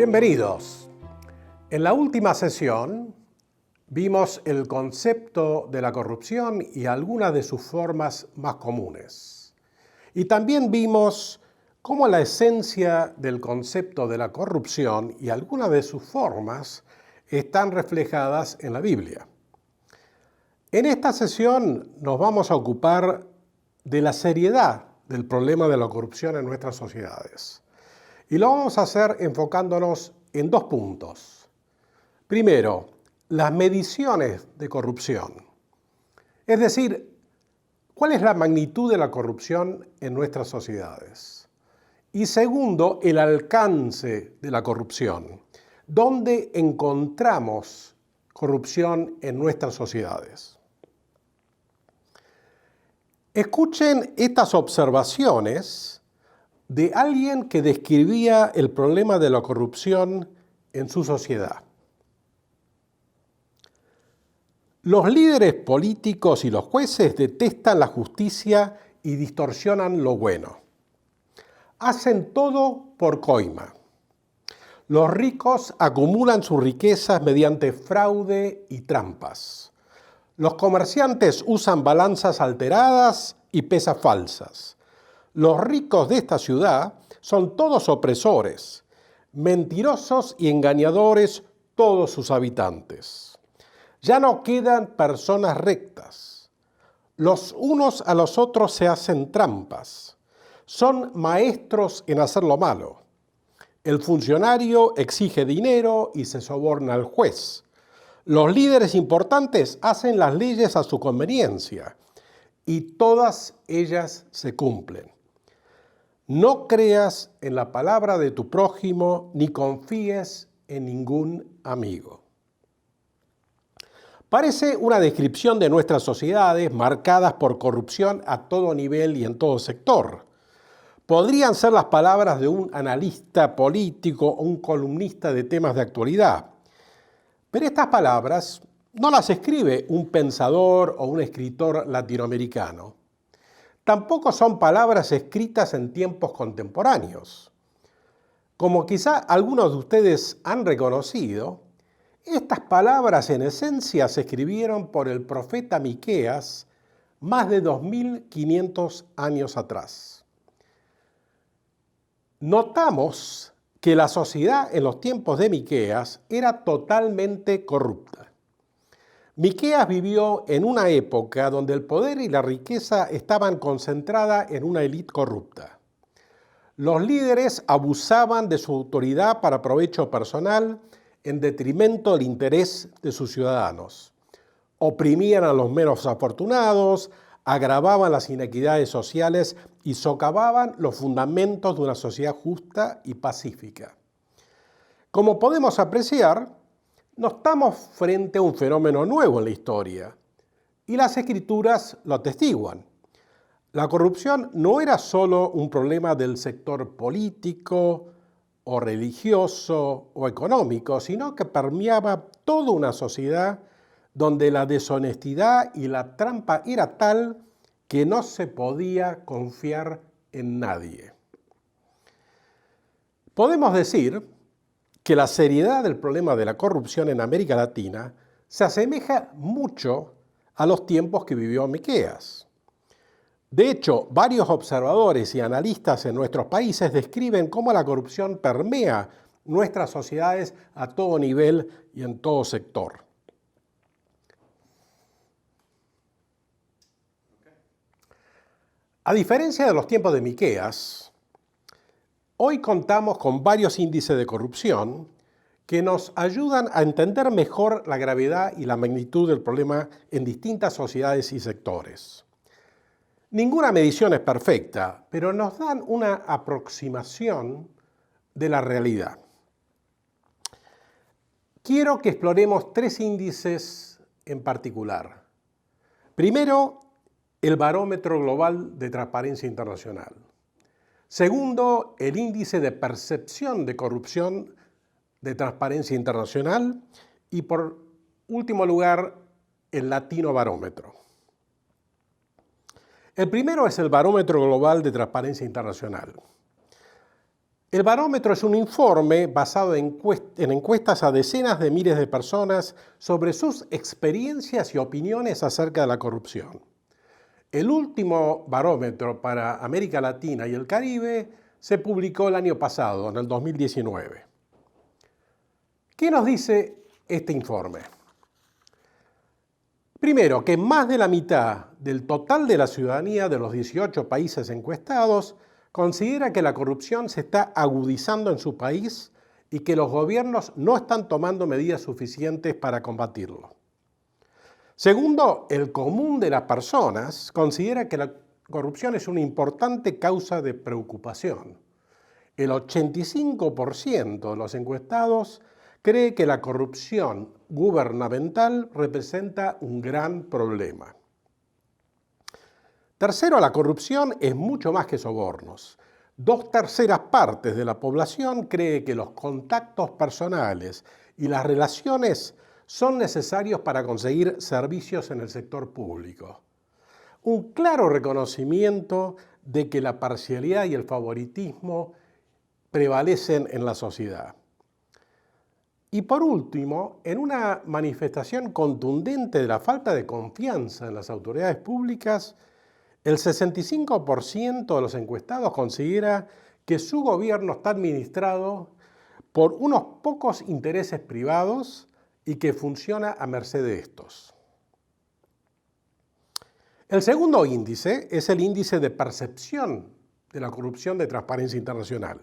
Bienvenidos. En la última sesión vimos el concepto de la corrupción y algunas de sus formas más comunes. Y también vimos cómo la esencia del concepto de la corrupción y algunas de sus formas están reflejadas en la Biblia. En esta sesión nos vamos a ocupar de la seriedad del problema de la corrupción en nuestras sociedades. Y lo vamos a hacer enfocándonos en dos puntos. Primero, las mediciones de corrupción. Es decir, ¿cuál es la magnitud de la corrupción en nuestras sociedades? Y segundo, el alcance de la corrupción. ¿Dónde encontramos corrupción en nuestras sociedades? Escuchen estas observaciones de alguien que describía el problema de la corrupción en su sociedad. Los líderes políticos y los jueces detestan la justicia y distorsionan lo bueno. Hacen todo por coima. Los ricos acumulan sus riquezas mediante fraude y trampas. Los comerciantes usan balanzas alteradas y pesas falsas. Los ricos de esta ciudad son todos opresores, mentirosos y engañadores todos sus habitantes. Ya no quedan personas rectas. Los unos a los otros se hacen trampas. Son maestros en hacer lo malo. El funcionario exige dinero y se soborna al juez. Los líderes importantes hacen las leyes a su conveniencia y todas ellas se cumplen. No creas en la palabra de tu prójimo ni confíes en ningún amigo. Parece una descripción de nuestras sociedades marcadas por corrupción a todo nivel y en todo sector. Podrían ser las palabras de un analista político o un columnista de temas de actualidad. Pero estas palabras no las escribe un pensador o un escritor latinoamericano. Tampoco son palabras escritas en tiempos contemporáneos. Como quizá algunos de ustedes han reconocido, estas palabras en esencia se escribieron por el profeta Miqueas más de 2500 años atrás. Notamos que la sociedad en los tiempos de Miqueas era totalmente corrupta. Miqueas vivió en una época donde el poder y la riqueza estaban concentradas en una élite corrupta. Los líderes abusaban de su autoridad para provecho personal en detrimento del interés de sus ciudadanos. Oprimían a los menos afortunados, agravaban las inequidades sociales y socavaban los fundamentos de una sociedad justa y pacífica. Como podemos apreciar, no estamos frente a un fenómeno nuevo en la historia, y las escrituras lo atestiguan. La corrupción no era solo un problema del sector político o religioso o económico, sino que permeaba toda una sociedad donde la deshonestidad y la trampa era tal que no se podía confiar en nadie. Podemos decir que la seriedad del problema de la corrupción en América Latina se asemeja mucho a los tiempos que vivió Miqueas. De hecho, varios observadores y analistas en nuestros países describen cómo la corrupción permea nuestras sociedades a todo nivel y en todo sector. A diferencia de los tiempos de Miqueas, hoy contamos con varios índices de corrupción que nos ayudan a entender mejor la gravedad y la magnitud del problema en distintas sociedades y sectores. Ninguna medición es perfecta, pero nos dan una aproximación de la realidad. Quiero que exploremos tres índices en particular. Primero, el Barómetro Global de Transparencia Internacional. Segundo, el Índice de Percepción de Corrupción de Transparencia Internacional. Y por último lugar, el Latino Barómetro. El primero es el Barómetro Global de Transparencia Internacional. El barómetro es un informe basado en encuestas a decenas de miles de personas sobre sus experiencias y opiniones acerca de la corrupción. El último barómetro para América Latina y el Caribe se publicó el año pasado, en el 2019. ¿Qué nos dice este informe? Primero, que más de la mitad del total de la ciudadanía de los 18 países encuestados considera que la corrupción se está agudizando en su país y que los gobiernos no están tomando medidas suficientes para combatirlo. Segundo, el común de las personas considera que la corrupción es una importante causa de preocupación. El 85% de los encuestados cree que la corrupción gubernamental representa un gran problema. Tercero, la corrupción es mucho más que sobornos. 2/3 partes de la población cree que los contactos personales y las relaciones son necesarios para conseguir servicios en el sector público. Un claro reconocimiento de que la parcialidad y el favoritismo prevalecen en la sociedad. Y por último, en una manifestación contundente de la falta de confianza en las autoridades públicas, el 65% de los encuestados considera que su gobierno está administrado por unos pocos intereses privados y que funciona a merced de estos. El segundo índice es el índice de percepción de la corrupción de Transparencia Internacional.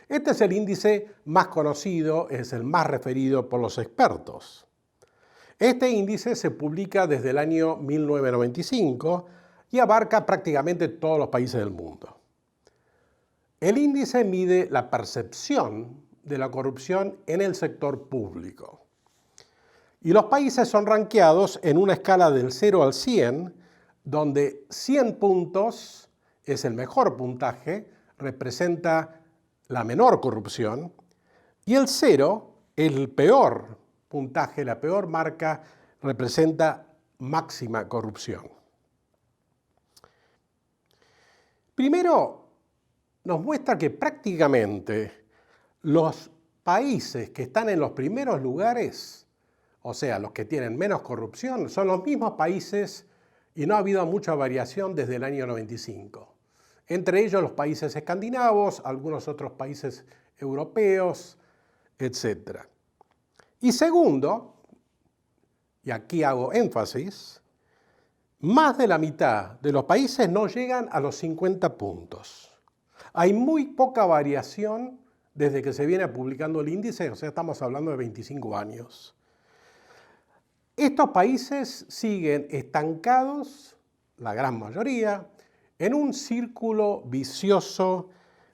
Este es el índice más conocido, es el más referido por los expertos. Este índice se publica desde el año 1995 y abarca prácticamente todos los países del mundo. El índice mide la percepción de la corrupción en el sector público. Y los países son rankeados en una escala del 0 al 100, donde 100 puntos es el mejor puntaje, representa la menor corrupción, y el 0, el peor puntaje, la peor marca, representa máxima corrupción. Primero, nos muestra que prácticamente los países que están en los primeros lugares, o sea, los que tienen menos corrupción, son los mismos países y no ha habido mucha variación desde el año 95. Entre ellos los países escandinavos, algunos otros países europeos, etc. Y segundo, y aquí hago énfasis, más de la mitad de los países no llegan a los 50 puntos. Hay muy poca variación desde que se viene publicando el índice, o sea, estamos hablando de 25 años. Estos países siguen estancados, la gran mayoría, en un círculo vicioso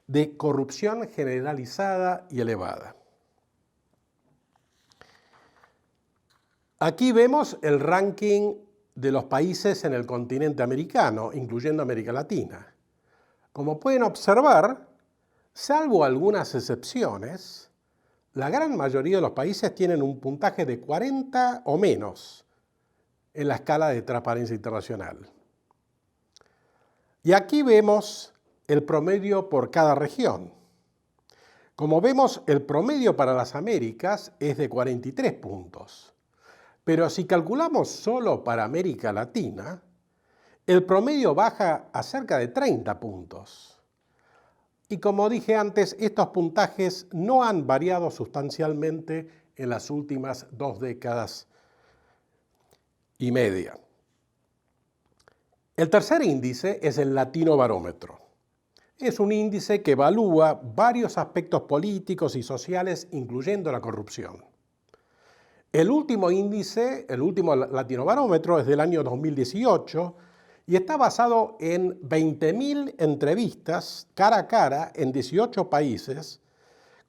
de corrupción generalizada y elevada. Aquí vemos el ranking de los países en el continente americano, incluyendo América Latina. Como pueden observar, salvo algunas excepciones, la gran mayoría de los países tienen un puntaje de 40 o menos en la escala de Transparencia Internacional. Y aquí vemos el promedio por cada región. Como vemos, el promedio para las Américas es de 43 puntos. Pero si calculamos solo para América Latina, el promedio baja a cerca de 30 puntos. Y como dije antes, estos puntajes no han variado sustancialmente en las últimas 2 décadas y media. El tercer índice es el Latino Barómetro. Es un índice que evalúa varios aspectos políticos y sociales, incluyendo la corrupción. El último índice, el último Latino Barómetro, es del año 2018 y está basado en 20.000 entrevistas cara a cara en 18 países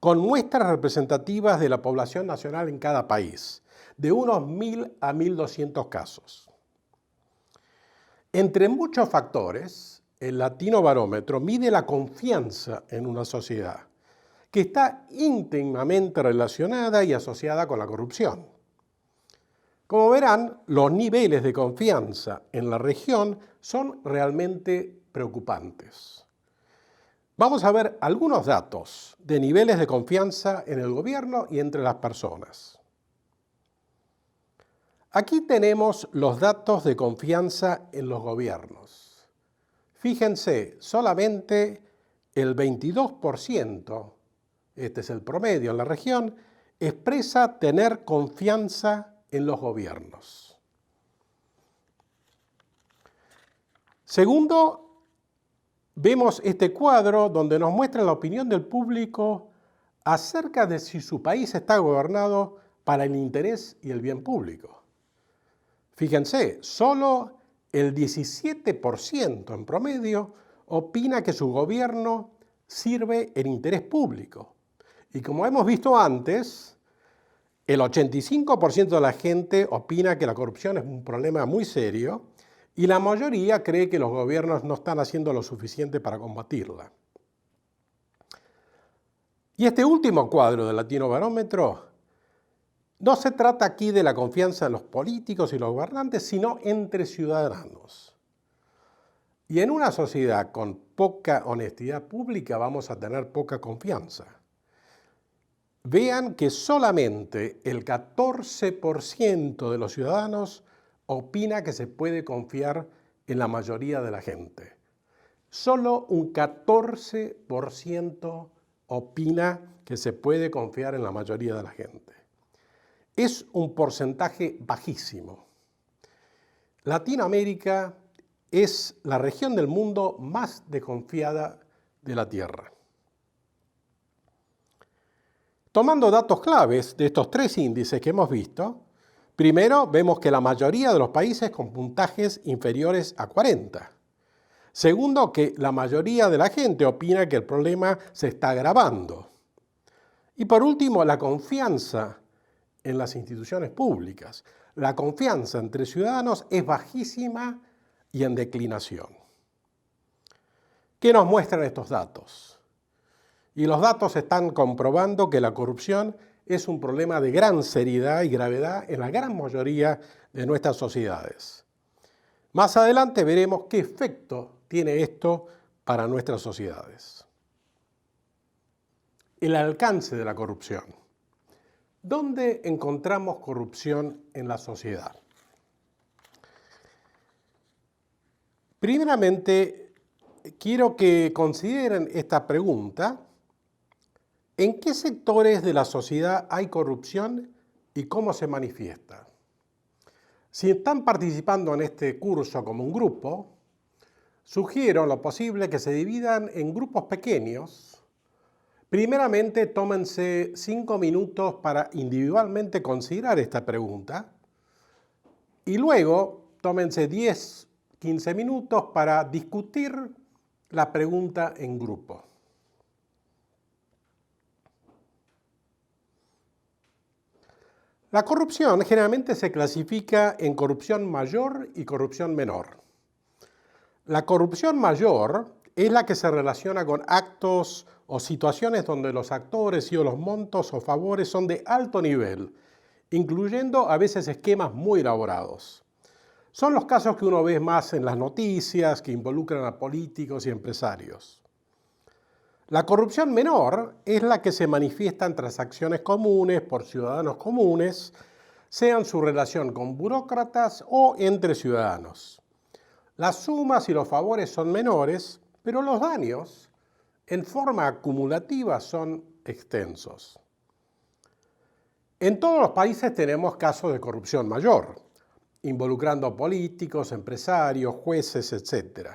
con muestras representativas de la población nacional en cada país, de unos 1.000 a 1.200 casos. Entre muchos factores, el Latino Barómetro mide la confianza en una sociedad, que está íntimamente relacionada y asociada con la corrupción. Como verán, los niveles de confianza en la región son realmente preocupantes. Vamos a ver algunos datos de niveles de confianza en el gobierno y entre las personas. Aquí tenemos los datos de confianza en los gobiernos. Fíjense, solamente el 22%, este es el promedio en la región, expresa tener confianza en los gobiernos. Segundo, vemos este cuadro donde nos muestra la opinión del público acerca de si su país está gobernado para el interés y el bien público. Fíjense, solo el 17% en promedio opina que su gobierno sirve el interés público. Y como hemos visto antes, el 85% de la gente opina que la corrupción es un problema muy serio y la mayoría cree que los gobiernos no están haciendo lo suficiente para combatirla. Y este último cuadro del Latinobarómetro no se trata aquí de la confianza en los políticos y los gobernantes, sino entre ciudadanos. Y en una sociedad con poca honestidad pública vamos a tener poca confianza. Vean que solamente el 14% de los ciudadanos opina que se puede confiar en la mayoría de la gente. Solo un 14% opina que se puede confiar en la mayoría de la gente. Es un porcentaje bajísimo. Latinoamérica es la región del mundo más desconfiada de la Tierra. Tomando datos claves de estos tres índices que hemos visto, primero vemos que la mayoría de los países con puntajes inferiores a 40. Segundo, que la mayoría de la gente opina que el problema se está agravando. Y por último, la confianza en las instituciones públicas. La confianza entre ciudadanos es bajísima y en declinación. ¿Qué nos muestran estos datos? Y los datos están comprobando que la corrupción es un problema de gran seriedad y gravedad en la gran mayoría de nuestras sociedades. Más adelante veremos qué efecto tiene esto para nuestras sociedades. El alcance de la corrupción. ¿Dónde encontramos corrupción en la sociedad? Primeramente, quiero que consideren esta pregunta. ¿En qué sectores de la sociedad hay corrupción y cómo se manifiesta? Si están participando en este curso como un grupo, sugiero lo posible que se dividan en grupos pequeños. Primeramente, tómense 5 minutos para individualmente considerar esta pregunta y luego tómense 10-15 minutos para discutir la pregunta en grupo. La corrupción generalmente se clasifica en corrupción mayor y corrupción menor. La corrupción mayor es la que se relaciona con actos o situaciones donde los actores y los montos o favores son de alto nivel, incluyendo a veces esquemas muy elaborados. Son los casos que uno ve más en las noticias que involucran a políticos y empresarios. La corrupción menor es la que se manifiesta en transacciones comunes por ciudadanos comunes, sea en su relación con burócratas o entre ciudadanos. Las sumas y los favores son menores, pero los daños, en forma acumulativa, son extensos. En todos los países tenemos casos de corrupción mayor, involucrando políticos, empresarios, jueces, etc.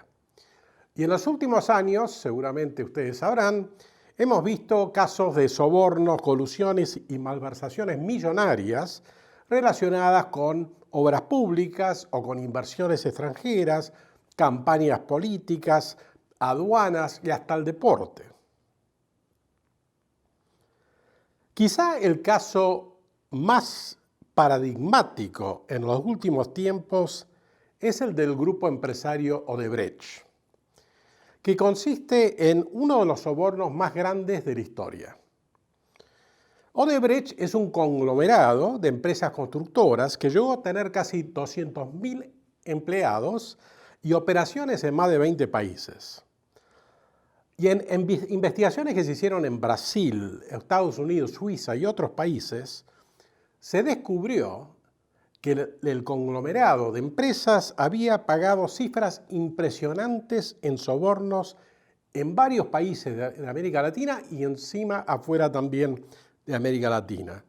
Y en los últimos años, seguramente ustedes sabrán, hemos visto casos de sobornos, colusiones y malversaciones millonarias relacionadas con obras públicas o con inversiones extranjeras, campañas políticas, aduanas y hasta el deporte. Quizá el caso más paradigmático en los últimos tiempos es el del grupo empresario Odebrecht, que consiste en uno de los sobornos más grandes de la historia. Odebrecht es un conglomerado de empresas constructoras que llegó a tener casi 200.000 empleados y operaciones en más de 20 países. Y en investigaciones que se hicieron en Brasil, Estados Unidos, Suiza y otros países, se descubrió que el conglomerado de empresas había pagado cifras impresionantes en sobornos en varios países de América Latina y encima afuera también de América Latina.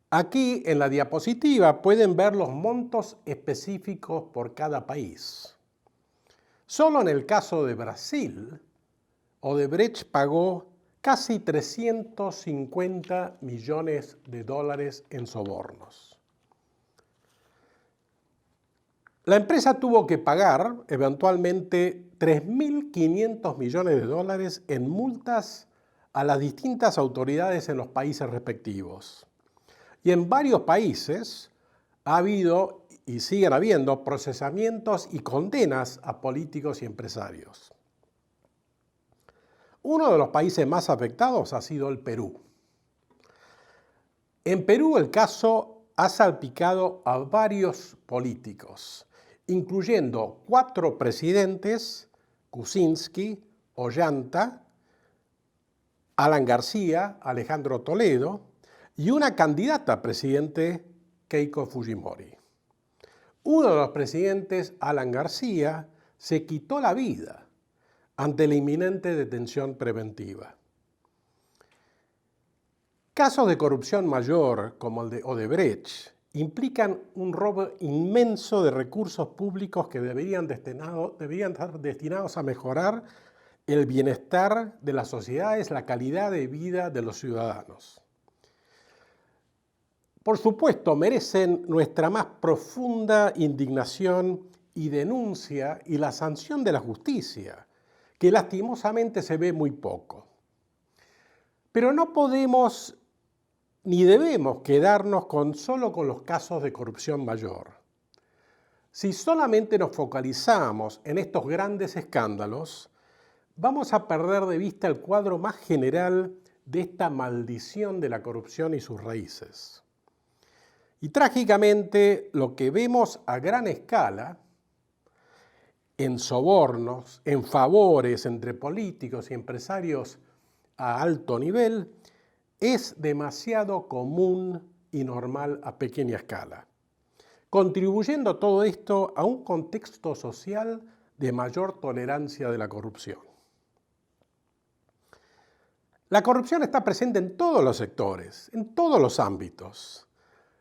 Aquí en la diapositiva pueden ver los montos específicos por cada país. Solo en el caso de Brasil, Odebrecht pagó casi 350 millones de dólares en sobornos. La empresa tuvo que pagar eventualmente 3.500 millones de dólares en multas a las distintas autoridades en los países respectivos. Y en varios países ha habido y siguen habiendo procesamientos y condenas a políticos y empresarios. Uno de los países más afectados ha sido el Perú. En Perú el caso ha salpicado a varios políticos, incluyendo 4 presidentes, Kuczynski, Ollanta, Alan García, Alejandro Toledo, y una candidata a presidente, Keiko Fujimori. Uno de los presidentes, Alan García, se quitó la vida ante la inminente detención preventiva. Casos de corrupción mayor, como el de Odebrecht, implican un robo inmenso de recursos públicos que deberían estar destinados a mejorar el bienestar de las sociedades, la calidad de vida de los ciudadanos. Por supuesto, merecen nuestra más profunda indignación y denuncia y la sanción de la justicia, que lastimosamente se ve muy poco. Pero no podemos ni debemos quedarnos solo con los casos de corrupción mayor. Si solamente nos focalizamos en estos grandes escándalos, vamos a perder de vista el cuadro más general de esta maldición de la corrupción y sus raíces. Y trágicamente lo que vemos a gran escala en sobornos, en favores entre políticos y empresarios a alto nivel, es demasiado común y normal a pequeña escala, contribuyendo todo esto a un contexto social de mayor tolerancia de la corrupción. La corrupción está presente en todos los sectores, en todos los ámbitos.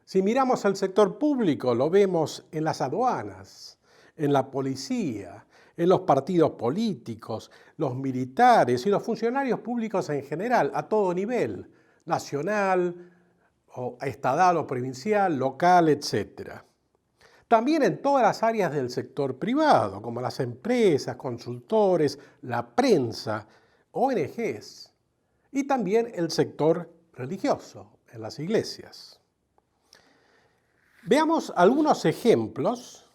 Si miramos al sector público, lo vemos en las aduanas, en la policía, en los partidos políticos, los militares y los funcionarios públicos en general, a todo nivel, nacional, o estatal o provincial, local, etc. También en todas las áreas del sector privado, como las empresas, consultores, la prensa, ONGs, y también el sector religioso, en las iglesias. Veamos algunos ejemplos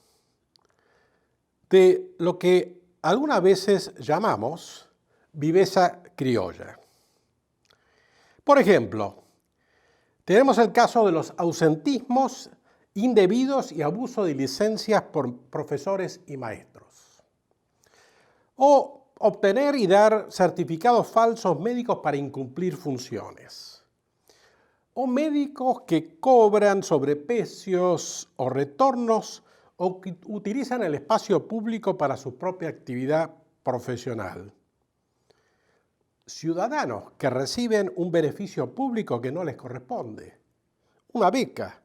de lo que algunas veces llamamos viveza criolla. Por ejemplo, tenemos el caso de los ausentismos indebidos y abuso de licencias por profesores y maestros. O obtener y dar certificados falsos médicos para incumplir funciones. O médicos que cobran sobreprecios o retornos o que utilizan el espacio público para su propia actividad profesional. Ciudadanos que reciben un beneficio público que no les corresponde, una beca,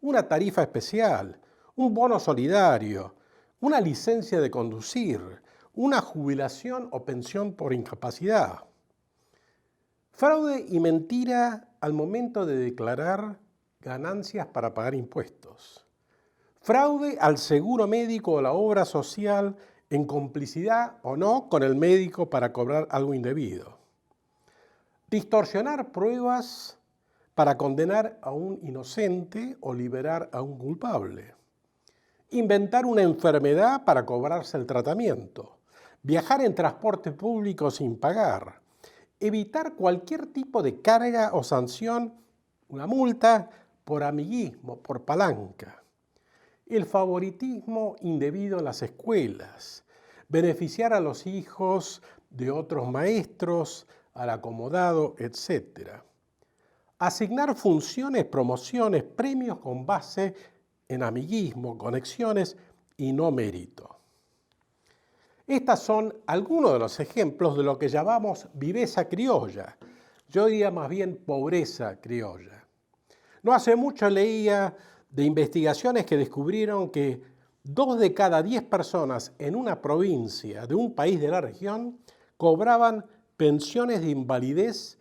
una tarifa especial, un bono solidario, una licencia de conducir, una jubilación o pensión por incapacidad. Fraude y mentira al momento de declarar ganancias para pagar impuestos. Fraude al seguro médico o la obra social en complicidad o no con el médico para cobrar algo indebido. Distorsionar pruebas para condenar a un inocente o liberar a un culpable. Inventar una enfermedad para cobrarse el tratamiento. Viajar en transporte público sin pagar. Evitar cualquier tipo de carga o sanción, una multa, por amiguismo, por palanca. El favoritismo indebido en las escuelas, beneficiar a los hijos de otros maestros, al acomodado, etc. Asignar funciones, promociones, premios con base en amiguismo, conexiones y no mérito. Estos son algunos de los ejemplos de lo que llamamos viveza criolla. Yo diría más bien pobreza criolla. No hace mucho leía de investigaciones que descubrieron que 2 de cada 10 personas en una provincia de un país de la región cobraban pensiones de invalidez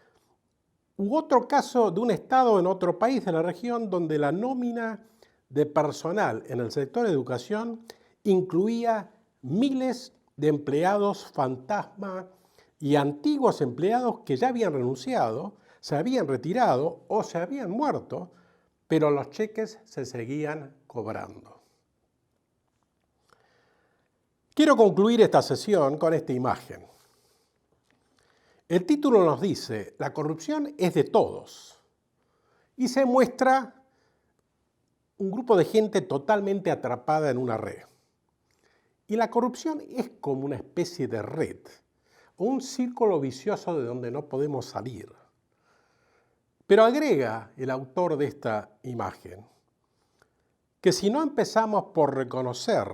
u otro caso de un estado en otro país de la región donde la nómina de personal en el sector de educación incluía miles de empleados fantasma y antiguos empleados que ya habían renunciado, se habían retirado o se habían muerto, pero los cheques se seguían cobrando. Quiero concluir esta sesión con esta imagen. El título nos dice, la corrupción es de todos, y se muestra un grupo de gente totalmente atrapada en una red. Y la corrupción es como una especie de red, o un círculo vicioso de donde no podemos salir. Pero agrega el autor de esta imagen que si no empezamos por reconocer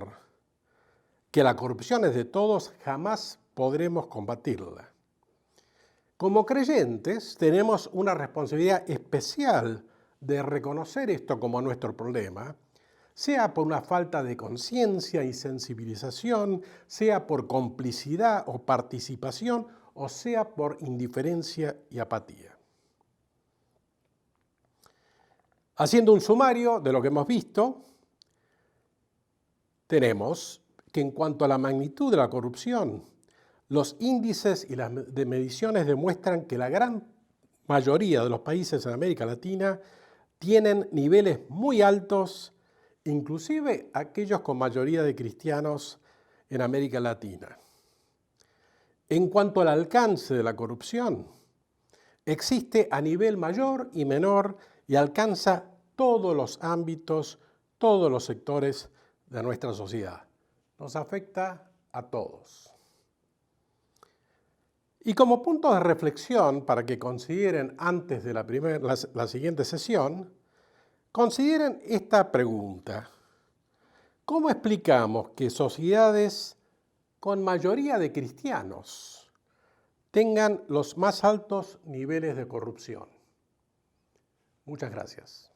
que la corrupción es de todos, jamás podremos combatirla. Como creyentes tenemos una responsabilidad especial de reconocer esto como nuestro problema, sea por una falta de conciencia y sensibilización, sea por complicidad o participación, o sea por indiferencia y apatía. Haciendo un sumario de lo que hemos visto, tenemos que en cuanto a la magnitud de la corrupción, los índices y las mediciones demuestran que la gran mayoría de los países en América Latina tienen niveles muy altos, inclusive aquellos con mayoría de cristianos en América Latina. En cuanto al alcance de la corrupción, existe a nivel mayor y menor y alcanza todos los ámbitos, todos los sectores de nuestra sociedad. Nos afecta a todos. Y como punto de reflexión, para que consideren antes de la siguiente sesión, consideren esta pregunta. ¿Cómo explicamos que sociedades con mayoría de cristianos tengan los más altos niveles de corrupción? Muchas gracias.